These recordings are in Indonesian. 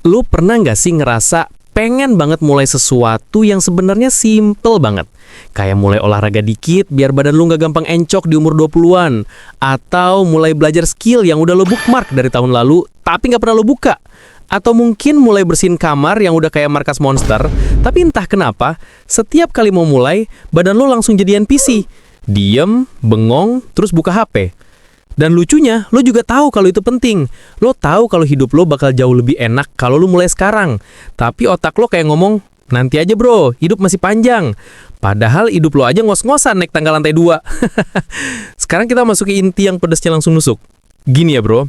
Lu pernah nggak sih ngerasa pengen banget mulai sesuatu yang sebenarnya simple banget? Kayak mulai olahraga dikit biar badan lu nggak gampang encok di umur 20-an. Atau mulai belajar skill yang udah lo bookmark dari tahun lalu tapi nggak pernah lo buka. Atau mungkin mulai bersihin kamar yang udah kayak markas monster, tapi entah kenapa, setiap kali mau mulai, badan lo langsung jadi NPC. Diem, bengong, terus buka HP. Dan lucunya, lo juga tahu kalau itu penting. Lo tahu kalau hidup lo bakal jauh lebih enak kalau lo mulai sekarang. Tapi otak lo kayak ngomong, nanti aja bro, hidup masih panjang. Padahal hidup lo aja ngos-ngosan naik tangga lantai 2. Sekarang kita masuk ke inti yang pedesnya langsung nusuk. Gini ya bro,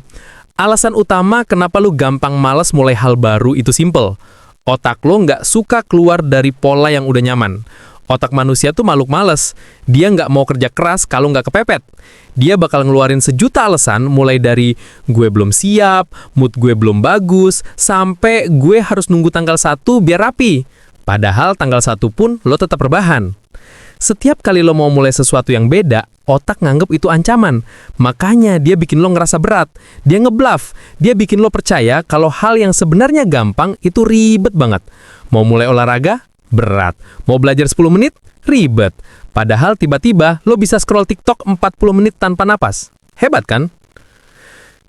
alasan utama kenapa lo gampang malas mulai hal baru itu simple. Otak lo nggak suka keluar dari pola yang udah nyaman. Otak manusia tuh makhluk males. Dia nggak mau kerja keras kalau nggak kepepet. Dia bakal ngeluarin sejuta alasan, mulai dari gue belum siap, mood gue belum bagus, sampai gue harus nunggu tanggal 1 biar rapi. Padahal tanggal 1 pun lo tetap rebahan. Setiap kali lo mau mulai sesuatu yang beda, otak nganggep itu ancaman. Makanya dia bikin lo ngerasa berat. Dia ngebluff. Dia bikin lo percaya kalau hal yang sebenarnya gampang itu ribet banget. Mau mulai olahraga? Berat. Mau belajar 10 menit? Ribet. Padahal tiba-tiba lo bisa scroll TikTok 40 menit tanpa napas. Hebat kan?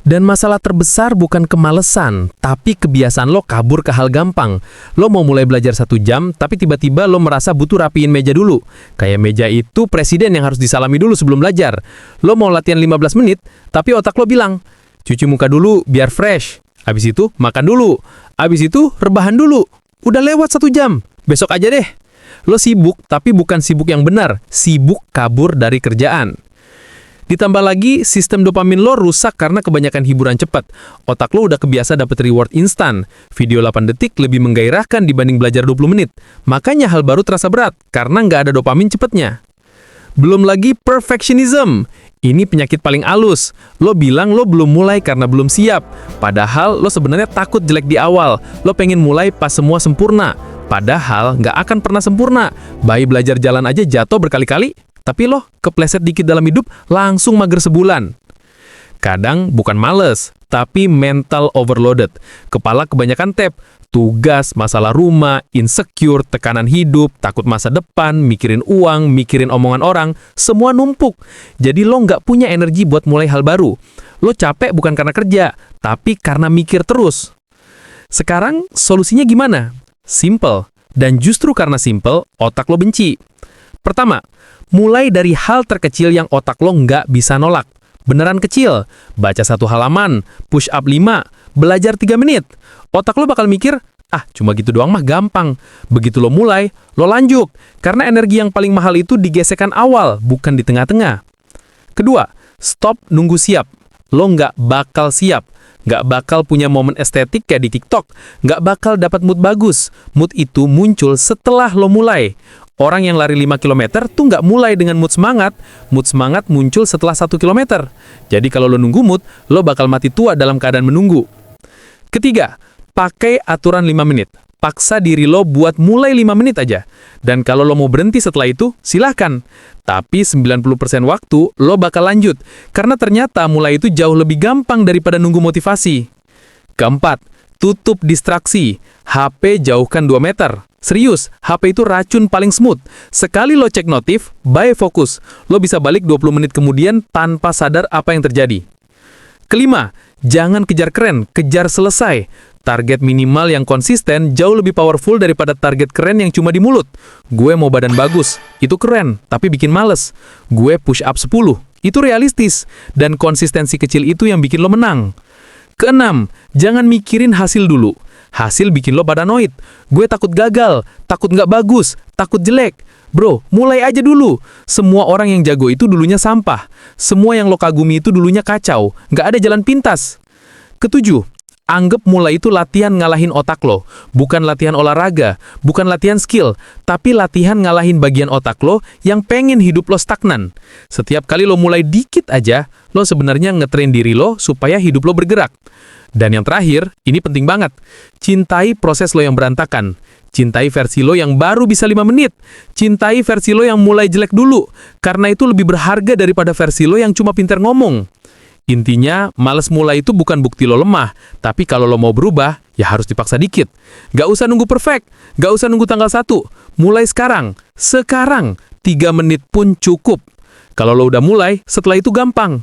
Dan masalah terbesar bukan kemalesan, tapi kebiasaan lo kabur ke hal gampang. Lo mau mulai belajar 1 jam, tapi tiba-tiba lo merasa butuh rapiin meja dulu. Kayak meja itu presiden yang harus disalami dulu sebelum belajar. Lo mau latihan 15 menit, tapi otak lo bilang, cuci muka dulu biar fresh. Habis itu makan dulu. Habis itu rebahan dulu. Udah lewat 1 jam. Besok aja deh. Lo sibuk, tapi bukan sibuk yang benar. Sibuk kabur dari kerjaan. Ditambah lagi, sistem dopamin lo rusak karena kebanyakan hiburan cepat. Otak lo udah kebiasa dapet reward instan. Video 8 detik lebih menggairahkan dibanding belajar 20 menit. Makanya hal baru terasa berat, karena nggak ada dopamin cepatnya. Belum lagi perfectionism. Ini penyakit paling halus. Lo bilang lo belum mulai karena belum siap. Padahal lo sebenarnya takut jelek di awal. Lo pengen mulai pas semua sempurna. Padahal nggak akan pernah sempurna. Bayi belajar jalan aja jatuh berkali-kali, tapi lo kepleset dikit dalam hidup langsung mager sebulan. Kadang bukan males, tapi mental overloaded. Kepala kebanyakan tab. Tugas, masalah rumah, insecure, tekanan hidup, takut masa depan, mikirin uang, mikirin omongan orang, semua numpuk. Jadi lo nggak punya energi buat mulai hal baru. Lo capek bukan karena kerja, tapi karena mikir terus. Sekarang solusinya gimana? Simple. Dan justru karena simple, otak lo benci. Pertama, mulai dari hal terkecil yang otak lo nggak bisa nolak. Beneran kecil. Baca 1 halaman, push up 5, belajar 3 menit. Otak lo bakal mikir, cuma gitu doang mah gampang. Begitu lo mulai, lo lanjut. Karena energi yang paling mahal itu digesekan awal, bukan di tengah-tengah. Kedua, stop nunggu siap. Lo nggak bakal siap. Nggak bakal punya momen estetik kayak di TikTok. Nggak bakal dapat mood bagus. Mood itu muncul setelah lo mulai. Orang yang lari 5 km tuh nggak mulai dengan mood semangat. Mood semangat muncul setelah 1 km. Jadi kalau lo nunggu mood, lo bakal mati tua dalam keadaan menunggu. Ketiga, pakai aturan 5 menit. Paksa diri lo buat mulai 5 menit aja. Dan kalau lo mau berhenti setelah itu, silahkan. Tapi 90% waktu lo bakal lanjut. Karena ternyata mulai itu jauh lebih gampang daripada nunggu motivasi. Keempat, tutup distraksi. HP jauhkan 2 meter. Serius, HP itu racun paling smooth. Sekali lo cek notif, bye fokus. Lo bisa balik 20 menit kemudian tanpa sadar apa yang terjadi. Kelima, jangan kejar keren, kejar selesai. Target minimal yang konsisten jauh lebih powerful daripada target keren yang cuma di mulut. Gue mau badan bagus, itu keren, tapi bikin males. Gue push up 10, itu realistis. Dan konsistensi kecil itu yang bikin lo menang. Keenam, jangan mikirin hasil dulu. Hasil bikin lo paranoid. Gue takut gagal, takut nggak bagus, takut jelek. Bro, mulai aja dulu. Semua orang yang jago itu dulunya sampah. Semua yang lo kagumi itu dulunya kacau. Nggak ada jalan pintas. Ketujuh, anggap mulai itu latihan ngalahin otak lo. Bukan latihan olahraga, bukan latihan skill, tapi latihan ngalahin bagian otak lo yang pengen hidup lo stagnan. Setiap kali lo mulai dikit aja, lo sebenarnya ngetrain diri lo supaya hidup lo bergerak. Dan yang terakhir, ini penting banget. Cintai proses lo yang berantakan. Cintai versi lo yang baru bisa 5 menit. Cintai versi lo yang mulai jelek dulu. Karena itu lebih berharga daripada versi lo yang cuma pintar ngomong. Intinya, malas mulai itu bukan bukti lo lemah. Tapi kalau lo mau berubah, Ya harus dipaksa dikit. Gak usah nunggu perfect, gak usah nunggu tanggal 1. Mulai sekarang, 3 menit pun cukup. Kalau lo udah mulai, setelah itu gampang.